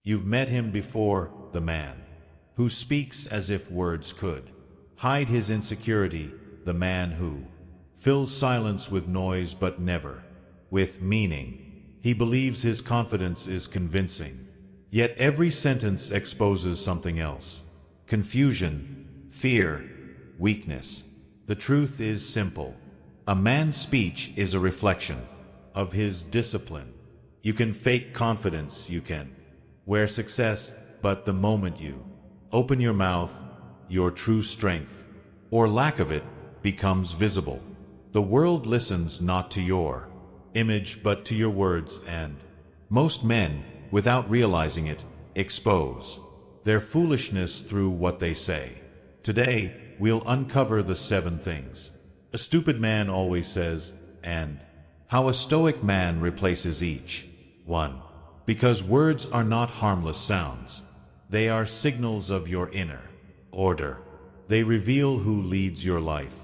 You've met him before, the man who speaks as if words could hide his insecurity, the man who fills silence with noise but never with meaning. He believes his confidence is convincing, yet every sentence exposes something else: confusion, fear, weakness. The truth is simple. A man's speech is a reflection of his discipline. You can fake confidence, you can wear success, but the moment you open your mouth, your true strength, or lack of it, becomes visible. The world listens not to your image but to your words, and most men, without realizing it, expose their foolishness through what they say. Today, we'll uncover the 7 things a stupid man always says, and how a Stoic man replaces each one. Because words are not harmless sounds. They are signals of your inner order. They reveal who leads your life,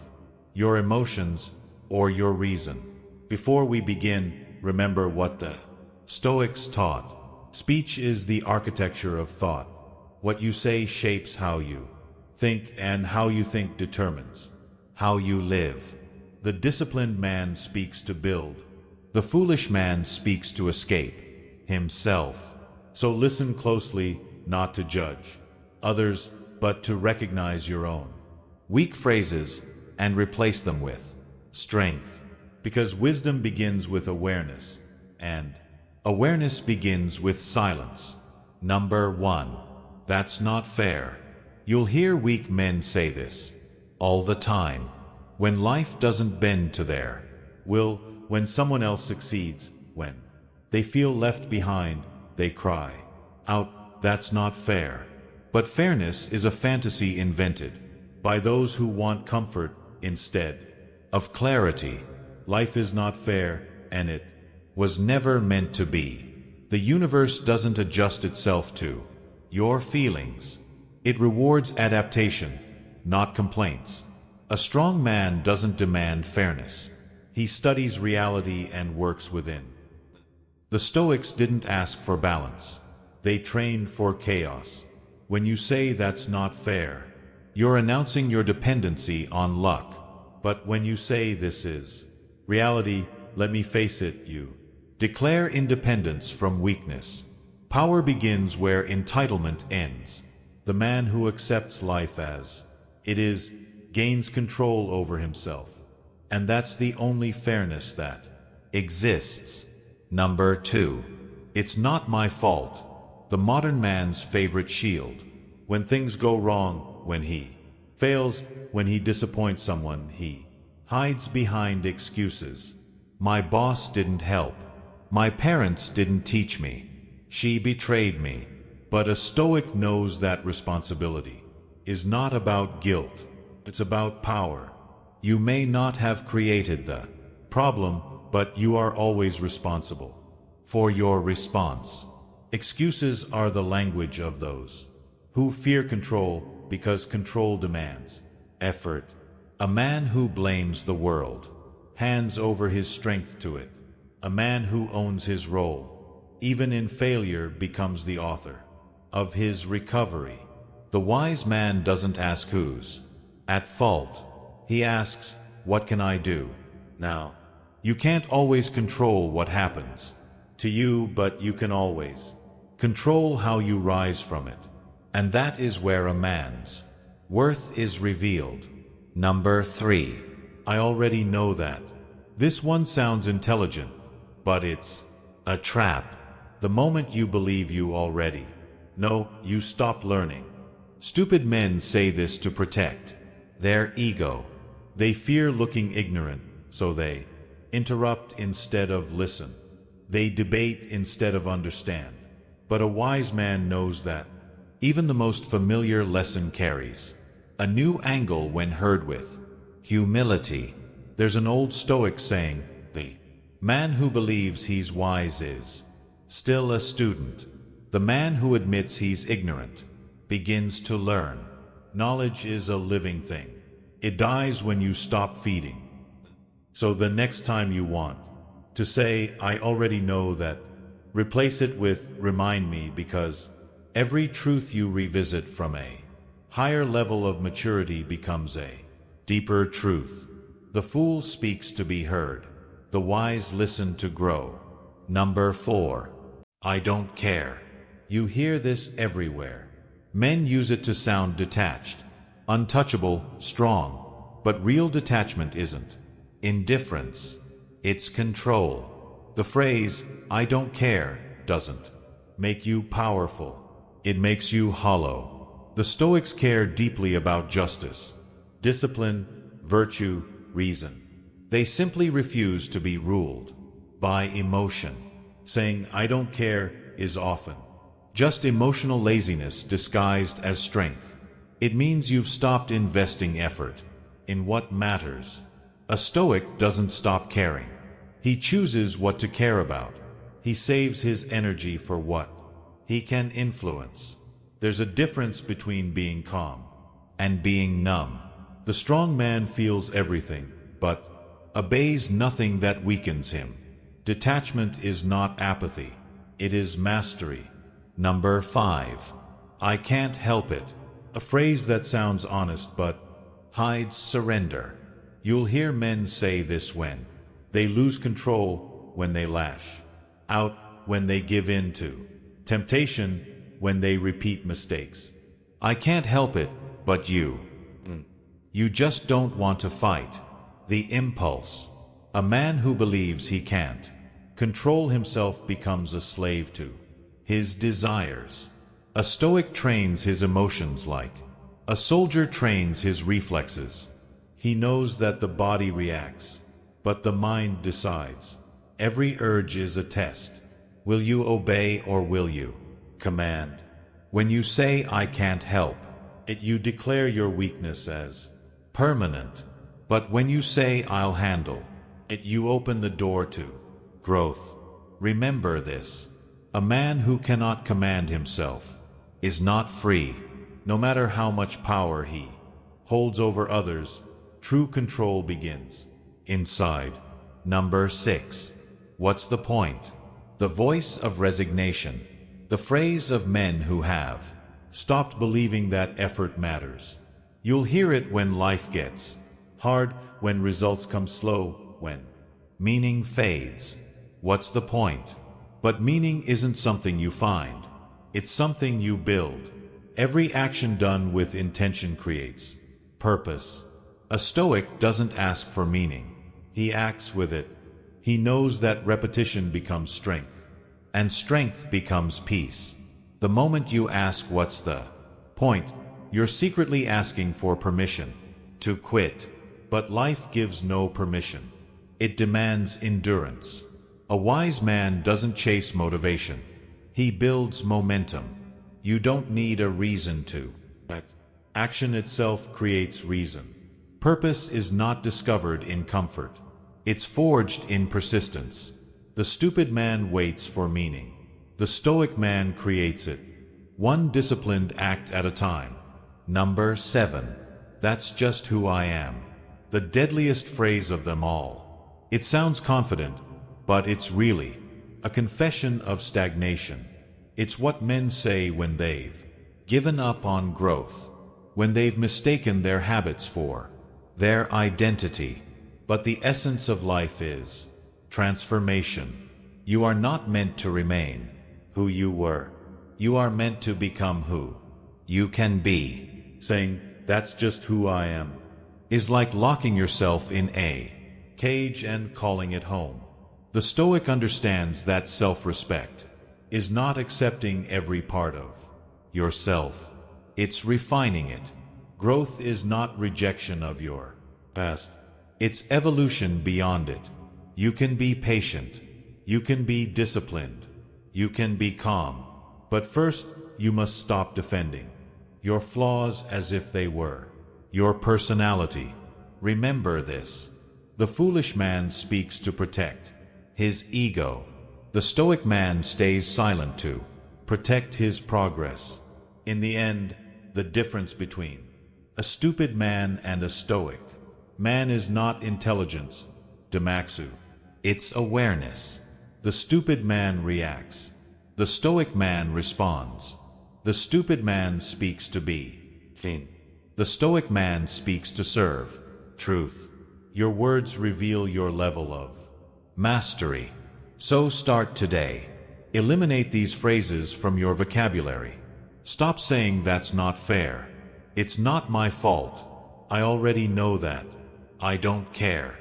your emotions, or your reason. Before we begin, remember what the Stoics taught. Speech is the architecture of thought. What you say shapes how you think, and how you think determines how you live. The disciplined man speaks to build. The foolish man speaks to escape himself. So listen closely, not to judge others, but to recognize your own weak phrases and replace them with strength. Because wisdom begins with awareness, and awareness begins with silence. Number 1. That's not fair. You'll hear weak men say this all the time. When life doesn't bend to their will, when someone else succeeds, when they feel left behind, they cry out, "That's not fair." But fairness is a fantasy invented by those who want comfort instead of clarity. Life is not fair, and it was never meant to be. The universe doesn't adjust itself to your feelings. It rewards adaptation, not complaints. A strong man doesn't demand fairness. He studies reality and works within. The Stoics didn't ask for balance. They trained for chaos. When you say that's not fair, you're announcing your dependency on luck. But when you say this is reality, let me face it, you declare independence from weakness. Power begins where entitlement ends. The man who accepts life as it is gains control over himself. And that's the only fairness that exists. Number 2. It's not my fault. The modern man's favorite shield. When things go wrong, when he fails, when he disappoints someone, he hides behind excuses. My boss didn't help. My parents didn't teach me. She betrayed me. But a Stoic knows that responsibility is not about guilt. It's about power. You may not have created the problem, but you are always responsible for your response. Excuses are the language of those who fear control, because control demands effort. A man who blames the world hands over his strength to it. A man who owns his role, even in failure, becomes the author of his recovery. The wise man doesn't ask who's at fault. He asks, what can I do now? You can't always control what happens to you, but you can always control how you rise from it. And that is where a man's worth is revealed. Number 3. I already know that. This one sounds intelligent, but it's a trap. The moment you believe you already know, you stop learning. Stupid men say this to protect their ego. They fear looking ignorant, so they interrupt instead of listen. They debate instead of understand. But a wise man knows that even the most familiar lesson carries a new angle when heard with humility. There's an old Stoic saying, the man who believes he's wise is still a student. The man who admits he's ignorant begins to learn. Knowledge is a living thing. It dies when you stop feeding. So the next time you want to say, I already know that, Replace it with remind me, because every truth you revisit from a higher level of maturity becomes a deeper truth. The fool speaks to be heard. The wise listen to grow. Number 4. I don't care. You hear this everywhere. Men use it to sound detached, untouchable, strong, but real detachment isn't indifference, it's control. The phrase, I don't care, doesn't make you powerful. It makes you hollow. The Stoics care deeply about justice, discipline, virtue, reason. They simply refuse to be ruled by emotion. Saying, I don't care, is often just emotional laziness disguised as strength. It means you've stopped investing effort in what matters. A Stoic doesn't stop caring. He chooses what to care about. He saves his energy for what he can influence. There's a difference between being calm and being numb. The strong man feels everything, but obeys nothing that weakens him. Detachment is not apathy. It is mastery. Number 5. I can't help it. A phrase that sounds honest but hides surrender. You'll hear men say this when they lose control, when they lash out, when they give in to temptation, when they repeat mistakes. I can't help it, but you just don't want to fight. The impulse. A man who believes he can't control himself becomes a slave to his desires. A Stoic trains his emotions like a soldier trains his reflexes. He knows that the body reacts, but the mind decides. Every urge is a test. Will you obey or will you command? When you say, I can't help it, you declare your weakness as permanent. But when you say, I'll handle it, you open the door to growth. Remember this. A man who cannot command himself is not free. No matter how much power he holds over others, true control begins inside. Number 6. What's the point? The voice of resignation. The phrase of men who have stopped believing that effort matters. You'll hear it when life gets hard, when results come slow, when meaning fades. What's the point? But meaning isn't something you find. It's something you build. Every action done with intention creates purpose. A Stoic doesn't ask for meaning. He acts with it. He knows that repetition becomes strength, and strength becomes peace. The moment you ask what's the point, you're secretly asking for permission to quit. But life gives no permission. It demands endurance. A wise man doesn't chase motivation. He builds momentum. You don't need a reason to act. Action itself creates reason. Purpose is not discovered in comfort. It's forged in persistence. The stupid man waits for meaning. The Stoic man creates it, one disciplined act at a time. Number 7. That's just who I am. The deadliest phrase of them all. It sounds confident, but it's really a confession of stagnation. It's what men say when they've given up on growth, when they've mistaken their habits for their identity. But the essence of life is transformation. You are not meant to remain who you were. You are meant to become who you can be. Saying, that's just who I am, is like locking yourself in a cage and calling it home. The Stoic understands that self-respect is not accepting every part of yourself. It's refining it. Growth is not rejection of your past. It's evolution beyond it. You can be patient. You can be disciplined. You can be calm. But first, you must stop defending your flaws as if they were your personality. Remember this. The foolish man speaks to protect his ego. The Stoic man stays silent to protect his progress. In the end, the difference between a stupid man and a Stoic man is not intelligence, Demaxu. It's awareness. The stupid man reacts. The stoic man responds. The stupid man speaks to be king. The stoic man speaks to serve truth. Your words reveal your level of mastery. So start today. Eliminate these phrases from your vocabulary. Stop saying that's not fair. It's not my fault. I already know that. I don't care.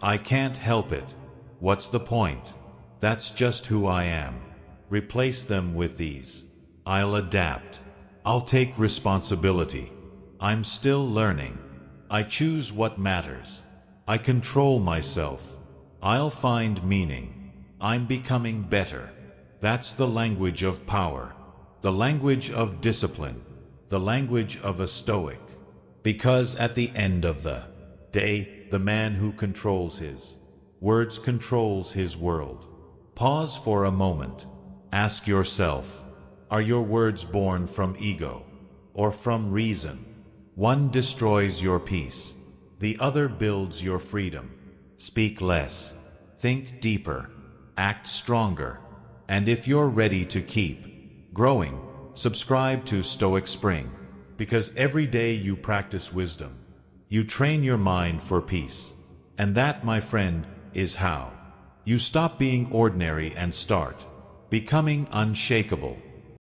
I can't help it. What's the point? That's just who I am. Replace them with these. I'll adapt. I'll take responsibility. I'm still learning. I choose what matters. I control myself. I'll find meaning. I'm becoming better. That's the language of power. The language of discipline. The language of a Stoic. Because at the end of the day, the man who controls his words controls his world. Pause for a moment. Ask yourself, are your words born from ego or from reason? One destroys your peace. The other builds your freedom. Speak less. Think deeper. Act stronger. And if you're ready to keep growing, subscribe to Stoic Spring, because every day you practice wisdom, you train your mind for peace. And that, my friend, is how you stop being ordinary and start becoming unshakable.